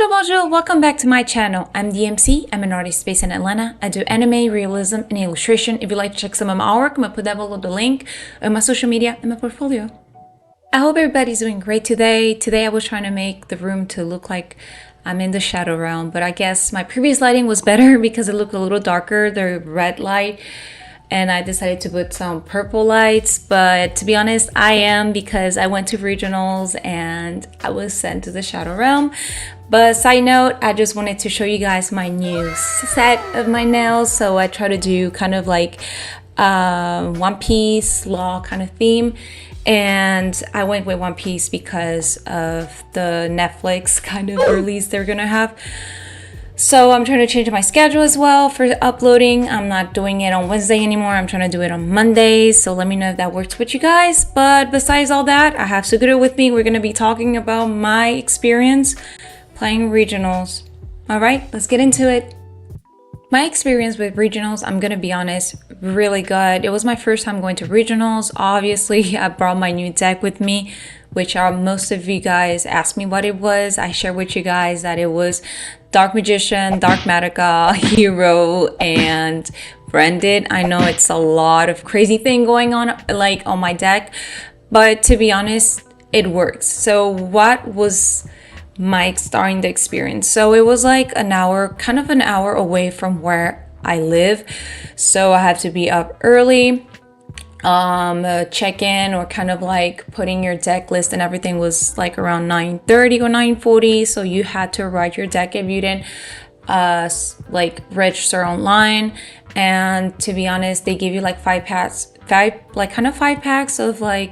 Bonjour, welcome back to my channel. I'm DMC, I'm an artist based in Atlanta. I do anime, realism, and illustration. If you'd like to check some of my artwork, I'm gonna put that below the link on my social media and my portfolio. I hope everybody's doing great today. Today I was trying to make the room to look like I'm in the shadow realm, but I guess my previous lighting was better because it looked a little darker, the red light. And I decided to put some purple lights, but to be honest, I am because I went to regionals and I was sent to the shadow realm. But side note, I just wanted to show you guys my new set of my nails. So I try to do kind of like One Piece law kind of theme. And I went with One Piece because of the Netflix kind of release they're gonna have. So I'm trying to change my schedule as well for uploading. I'm not doing it on Wednesday anymore. I'm trying to do it on Mondays. So let me know if that works with you guys. But besides all that, I have Yugioh with me. We're going to be talking about my experience playing regionals. All right, let's get into it. My experience with regionals, I'm going to be honest, really good. It was my first time going to regionals. Obviously, I brought my new deck with me, which most of you guys asked me what it was. I shared with you guys that it was Dark Magician, Dark Magica, Hero, and Branded. I know it's a lot of crazy thing going on like on my deck, but to be honest, it works. So what was my starting the experience? So it was like an hour away from where I live. So I have to be up early. Check in or kind of like putting your deck list and everything was like around 9:30 or 9:40, so you had to write your deck if you didn't like register online. And to be honest, they give you like five packs of like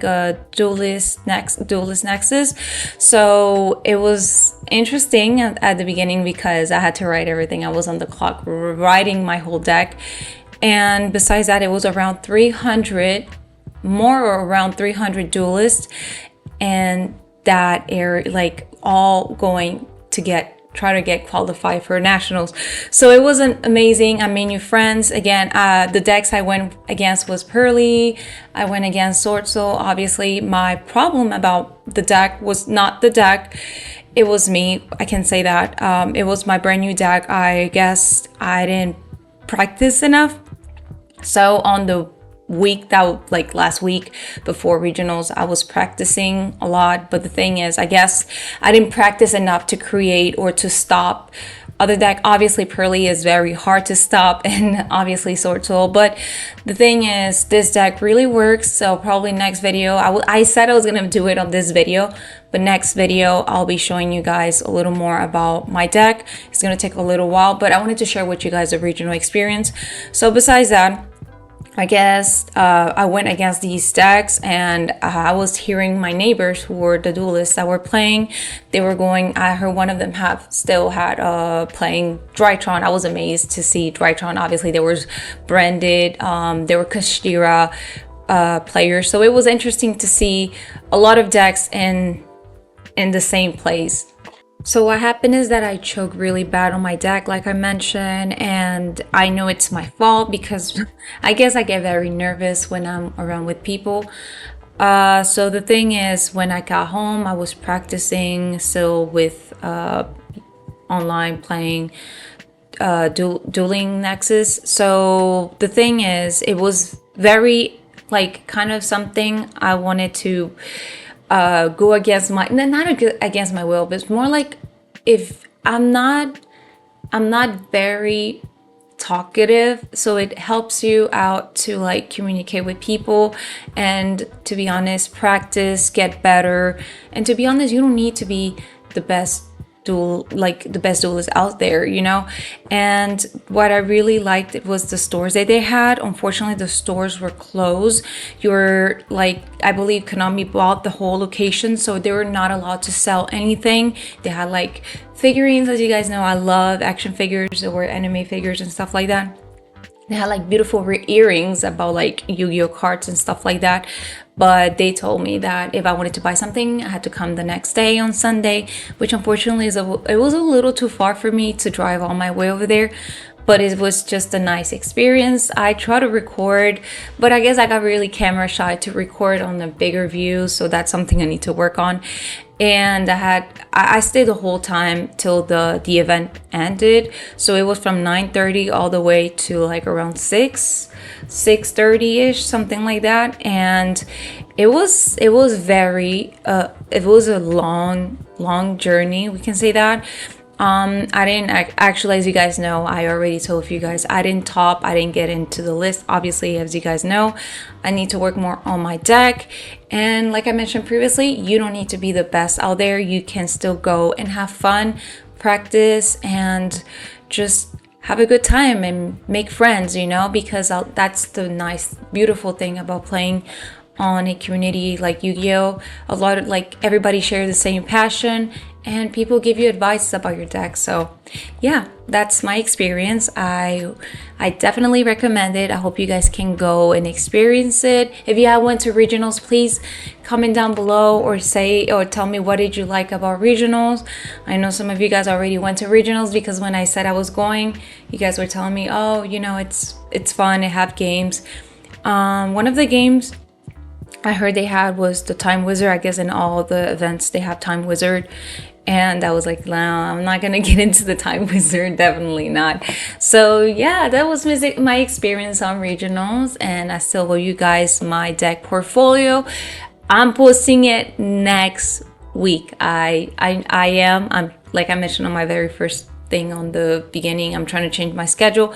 duelist nexus. So it was interesting at the beginning because I had to write everything. I was on the clock writing my whole deck. And besides that, it was around 300 duelists, and that area like all going to try to get qualified for nationals. So it wasn't amazing. I made new friends again. The decks I went against was Pearly. I went against Sword Soul. Obviously, my problem about the deck was not the deck. It was me. I can say that. It was my brand new deck. I guess I didn't practice enough. So on the week like last week before regionals, I was practicing a lot, but the thing is, I guess I didn't practice enough to create or to stop other deck. Obviously Pearly is very hard to stop, and obviously Sword Soul, but the thing is this deck really works. So probably next video, I said I was gonna do it on this video, but next video I'll be showing you guys a little more about my deck. It's gonna take a little while, but I wanted to share with you guys a regional experience. So besides that, I guess I went against these decks, and I was hearing my neighbors who were the duelists that were playing. They were going, I heard one of them still had playing Drytron. I was amazed to see Drytron. Obviously there was Branded, there were Kashira players. So it was interesting to see a lot of decks in the same place. So what happened is that I choked really bad on my deck, like I mentioned, and I know it's my fault because I guess I get very nervous when I'm around with people. So the thing is, when I got home, I was practicing still with online playing dueling Nexus. So the thing is, it was very like kind of something I wanted to go against not against my will, but it's more like if I'm not very talkative, so it helps you out to like communicate with people and, to be honest, practice, get better. And to be honest, you don't need to be the best duelist out there, you know. And what I really liked, it was the stores that they had. Unfortunately, the stores were closed. I believe Konami bought the whole location, so they were not allowed to sell anything. They had like figurines. As you guys know, I love action figures or anime figures and stuff like that. They had like beautiful earrings about like Yu-Gi-Oh cards and stuff like that. But they told me that if I wanted to buy something, I had to come the next day on Sunday, which unfortunately it was a little too far for me to drive all my way over there. But it was just a nice experience. I try to record, but I guess I got really camera shy to record on a bigger view, so that's something I need to work on. and I stayed the whole time till the event ended. So it was from 9:30 all the way to like around 6:30 ish, something like that. And it was very it was a long journey, we can say that. I didn't actually, as you guys know, I already told you guys I didn't get into the list. Obviously, as you guys know, I need to work more on my deck. And like I mentioned previously, you don't need to be the best out there. You can still go and have fun, practice, and just have a good time and make friends, because that's the nice, beautiful thing about playing on a community like Yu-Gi-Oh. A lot of, like, everybody shares the same passion and people give you advice about your deck. So yeah, that's my experience. I definitely recommend it. I hope you guys can go and experience it. If you have went to regionals, please comment down below or tell me what did you like about regionals. I know some of you guys already went to regionals, because when I said I was going, you guys were telling me, oh, it's fun, they have games. One of the games I heard they had was the Time Wizard. I guess in all the events they have Time Wizard, and I was like, no, I'm not gonna get into the Time Wizard, definitely not. So yeah, that was my experience on regionals, and I still owe you guys my deck portfolio. I'm posting it next week. I'm like I mentioned on my very first thing on the beginning, I'm trying to change my schedule.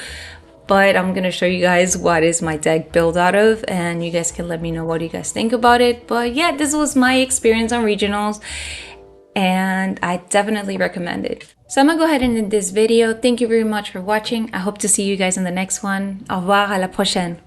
But I'm going to show you guys what is my deck built out of, and you guys can let me know what you guys think about it. But yeah, this was my experience on regionals, and I definitely recommend it. So I'm going to go ahead and end this video. Thank you very much for watching. I hope to see you guys in the next one. Au revoir, à la prochaine.